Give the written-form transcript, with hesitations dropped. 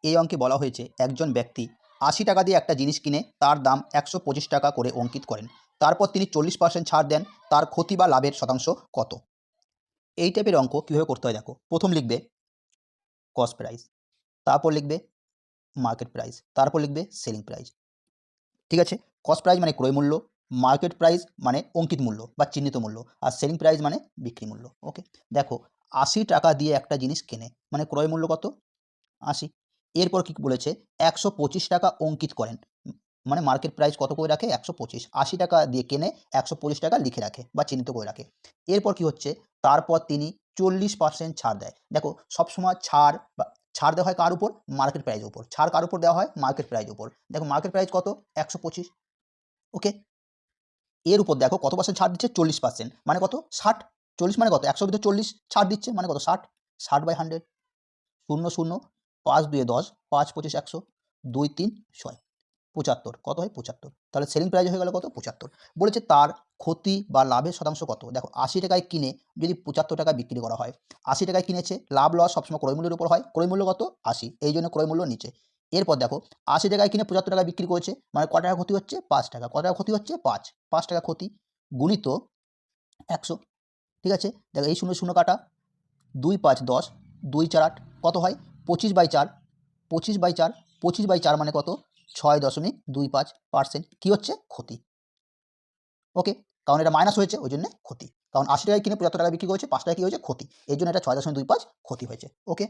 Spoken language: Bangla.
এই অঙ্কে বলা হয়েছে একজন ব্যক্তি ৮০ টাকা দিয়ে একটা জিনিস কিনে তার দাম ১২৫ টাকা করে অঙ্কিত করেন। তারপর তিনি ৪০% ছাড় দেন। তার ক্ষতি বা লাভের শতাংশ কত? এই টাইপের অঙ্ক কীভাবে করতে হয় দেখো। প্রথম লিখবে কস্ট প্রাইস, তারপর লিখবে মার্কেট প্রাইস, তারপর লিখবে সেলিং প্রাইস। ঠিক আছে? কস্ট প্রাইস মানে ক্রয় মূল্য, মার্কেট প্রাইস মানে অঙ্কিত মূল্য বা চিহ্নিত মূল্য, আর সেলিং প্রাইস মানে বিক্রি মূল্য। ওকে, দেখো ৮০ টাকা দিয়ে একটা জিনিস কেনে মানে ক্রয় মূল্য কত? ৮০। এরপর কি বলেছে ১২৫ টাকা অঙ্কিত করেন, মানে মার্কেট প্রাইস কত করে রাখে? ১২৫। ৮০ টাকা দিয়ে কেনে ১২৫ টাকা লিখে রাখে বা চিহ্নিত করে রাখে। এরপর কি হচ্ছে, তারপর তিনি ৪০% ছাড় দেয়। দেখো সবসময় ছাড় বা ছাড় দেওয়া হয় কার উপর? মার্কেট প্রাইসের উপর। ছাড় কার উপর দেওয়া হয়? মার্কেট প্রাইসের উপর। দেখো মার্কেট প্রাইস কত? ১২৫। ওকে, এর উপর দেখো কত পার্সেন্ট ছাড় দিচ্ছে? ৪০%। মানে কত? ৬০। ৪০ মানে কত? ১০০ ভিতরে ৪০ ছাড় দিচ্ছে মানে কত? ৬০। ৬০/100। ০ ০ ৫ ২ ১০, ৫ ২৫ ১০০, ২ ৩ ৬ ৭৫। কত হয়? ৭৫। তাহলে সেলিং প্রাইস হয়ে গেল কত? ৭৫। বলেছে তার ক্ষতি বা লাভের শতাংশ কত? দেখো ৮০ টাকায় কিনে যদি ৭৫ টাকায় বিক্রি করা হয়, ৮০ টাকায় কিনেছে, লাভ লস সবসময় ক্রয় মূল্যের উপর হয়। ক্রয় মূল্য কত? ৮০, এই জন্য ক্রয় মূল্য নিচে। এরপর দেখো ৮০ টাকায় কিনে ৭৫ টাকায় বিক্রি করেছে, মানে ক টাকা ক্ষতি হচ্ছে? ৫ টাকা। ক টাকা ক্ষতি হচ্ছে? ৫। ৫ টাকা ক্ষতি গুণিত ১০০। ঠিক আছে? দেখো এই ০ ০ কাটা, ২ ৫ ১০, ২ ৪ ৮, কত হয়? ২৫/৪। ২৫/৪, ২৫/৪ মানে কত? ৬.25%। কী হচ্ছে? ক্ষতি। ওকে, কারণ এটা মাইনাস হয়েছে ওই জন্যে ক্ষতি। কারণ ৮০ টাকায় কিনে ৭৫ টাকায় বিক্রি করেছে, ৫ টাকা কী হয়েছে? ক্ষতি। এই জন্য এটা ৬.25 ক্ষতি হয়েছে। ওকে।